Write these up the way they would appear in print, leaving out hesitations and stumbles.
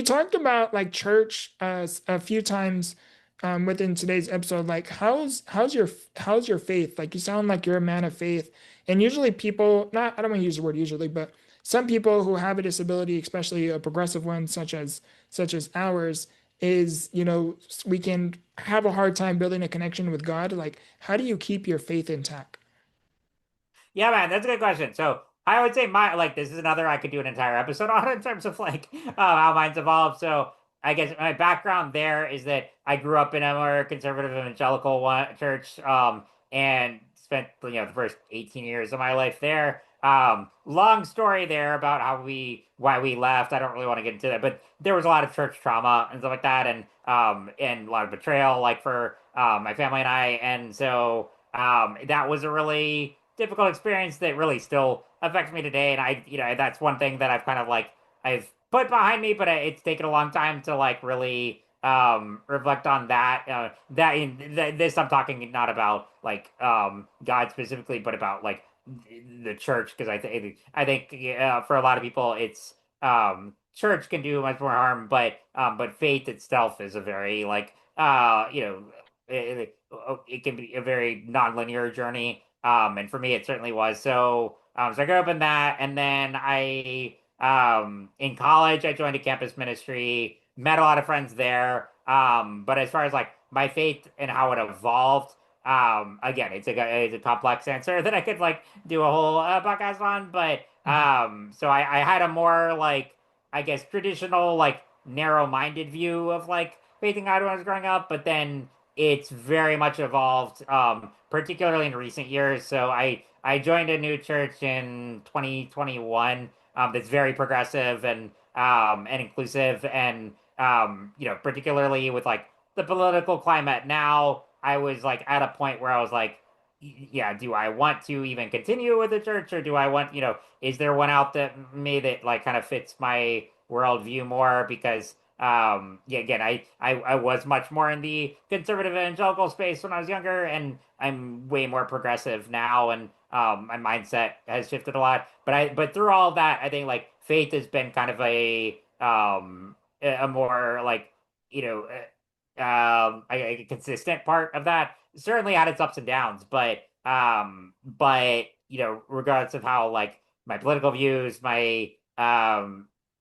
you talked about like church a few times within today's episode. Like, how's your faith? Like, you sound like you're a man of faith. And usually, people not I don't want to use the word usually, but some people who have a disability, especially a progressive one, such as ours, is we can have a hard time building a connection with God. Like, how do you keep your faith intact? Yeah, man, that's a good question. So I would say my like this is another I could do an entire episode on in terms of like how mine's evolved. So I guess my background there is that I grew up in a more conservative evangelical church, and spent the first 18 years of my life there. Long story there about why we left. I don't really want to get into that, but there was a lot of church trauma and stuff like that, and a lot of betrayal, like for my family and I, and so that was a really difficult experience that really still affects me today. And that's one thing that I've kind of like I've put behind me, but it's taken a long time to like really reflect on that. This I'm talking not about like God specifically, but about like the church, because I think for a lot of people it's church can do much more harm, but faith itself is a very like it can be a very nonlinear journey. And for me, it certainly was. So I grew up in that, and then in college, I joined a campus ministry, met a lot of friends there. But as far as like my faith and how it evolved, again, it's a complex answer that I could like do a whole podcast on. But so I had a more like I guess traditional like narrow-minded view of like faith in God when I was growing up, but then it's very much evolved, particularly in recent years. So I joined a new church in 2021, that's very progressive and inclusive, and particularly with like the political climate now, I was like at a point where I was like, yeah, do I want to even continue with the church, or do I want, is there one out that me that like kind of fits my worldview more? Because yeah, again, I was much more in the conservative evangelical space when I was younger, and I'm way more progressive now, and my mindset has shifted a lot. But through all of that, I think like faith has been kind of a more like a consistent part of that. Certainly had its ups and downs, but regardless of how like my political views, my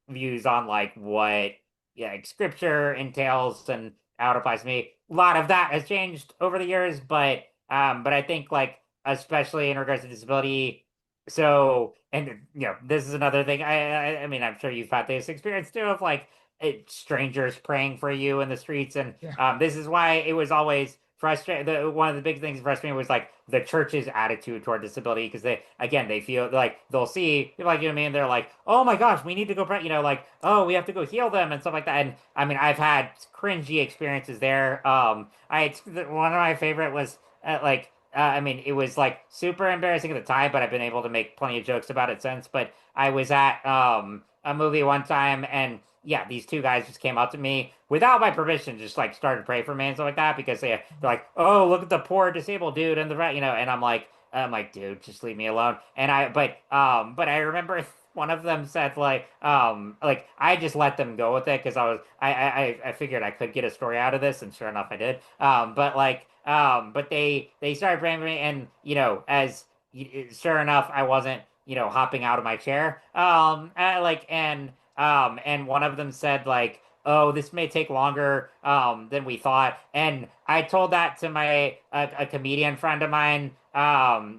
views on like what like scripture entails and how it applies to me. A lot of that has changed over the years, but I think like especially in regards to disability. So and this is another thing. I mean I'm sure you've had this experience too of like strangers praying for you in the streets, and Yeah. this is why it was always frustrating. One of the big things frustrating was like the church's attitude toward disability, because they feel like they'll see people like you and me, and they're like, oh my gosh, we need to go pray, like, oh, we have to go heal them and stuff like that. And I mean, I've had cringy experiences there. One of my favorite was I mean, it was like super embarrassing at the time, but I've been able to make plenty of jokes about it since. But I was at a movie one time, and yeah, these two guys just came up to me without my permission, just like started to pray for me and stuff like that, because they're like, "Oh, look at the poor disabled dude in the right," and I'm like, dude, just leave me alone. But I remember one of them said like I just let them go with it because I figured I could get a story out of this, and sure enough, I did. But they started praying for me, and as sure enough, I wasn't hopping out of my chair. And one of them said like, "Oh, this may take longer than we thought." And I told that to a comedian friend of mine.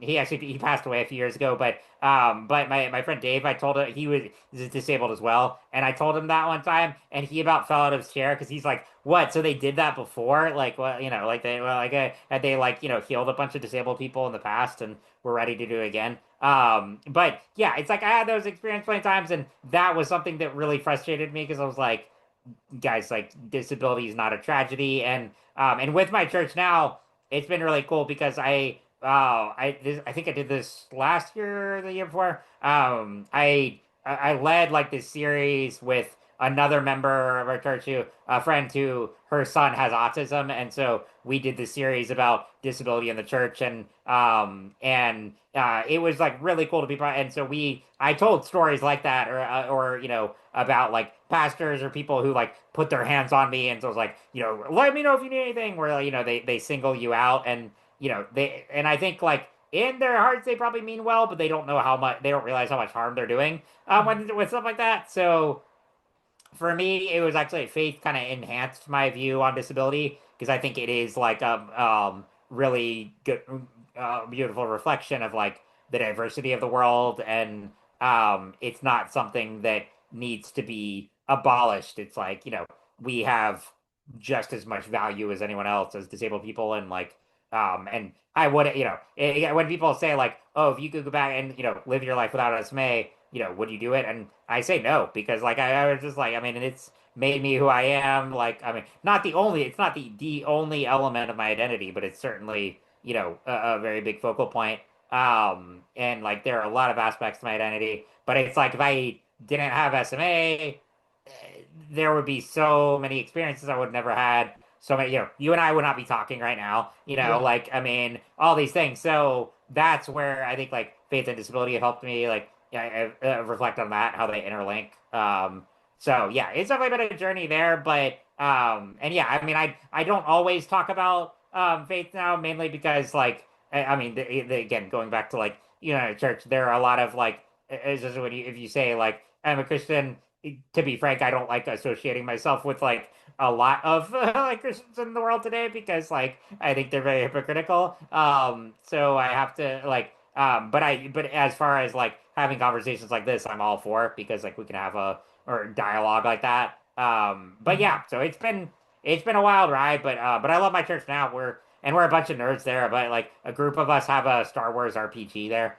He passed away a few years ago, but my friend Dave, I told him he was disabled as well, and I told him that one time, and he about fell out of his chair because he's like, "What? So they did that before? Like what? Like had they like healed a bunch of disabled people in the past and were ready to do it again?" But yeah, it's like I had those experiences plenty of times, and that was something that really frustrated me because I was like, guys, like disability is not a tragedy. And with my church now, it's been really cool because I think I did this last year or the year before. I led like this series with another member of our church who, a friend who her son has autism, and so we did this series about disability in the church, and it was like really cool to be part. And so I told stories like that, or about like pastors or people who like put their hands on me, and so it was like, let me know if you need anything. Where they single you out, and I think like in their hearts they probably mean well, but they don't realize how much harm they're doing with stuff like that. So for me, it was actually faith kind of enhanced my view on disability because I think it is like a really good, beautiful reflection of like the diversity of the world, and it's not something that needs to be abolished. It's like, we have just as much value as anyone else as disabled people, and like, and I would, when people say like, oh, if you could go back and live your life without SMA, would you do it? And I say no because like I was just like, I mean, it's made me who I am. Like, I mean, it's not the only element of my identity, but it's certainly, a very big focal point. And like there are a lot of aspects to my identity, but it's like if I didn't have SMA, there would be so many experiences I would have never had. So many, you and I would not be talking right now, Yeah. like, I mean, all these things. So that's where I think like faith and disability have helped me, like, yeah, I reflect on that, how they interlink. So yeah, it's definitely been a journey there, but, and yeah, I mean, I don't always talk about, faith now, mainly because like, I mean, again, going back to like, church, there are a lot of like, it's just if you say like, I'm a Christian, to be frank, I don't like associating myself with like a lot of like Christians in the world today because like I think they're very hypocritical. So I have to like, but as far as like having conversations like this, I'm all for it because like we can have a or dialogue like that. But Mhm. yeah, so it's been a wild ride, but I love my church now. We're a bunch of nerds there, but like a group of us have a Star Wars RPG there.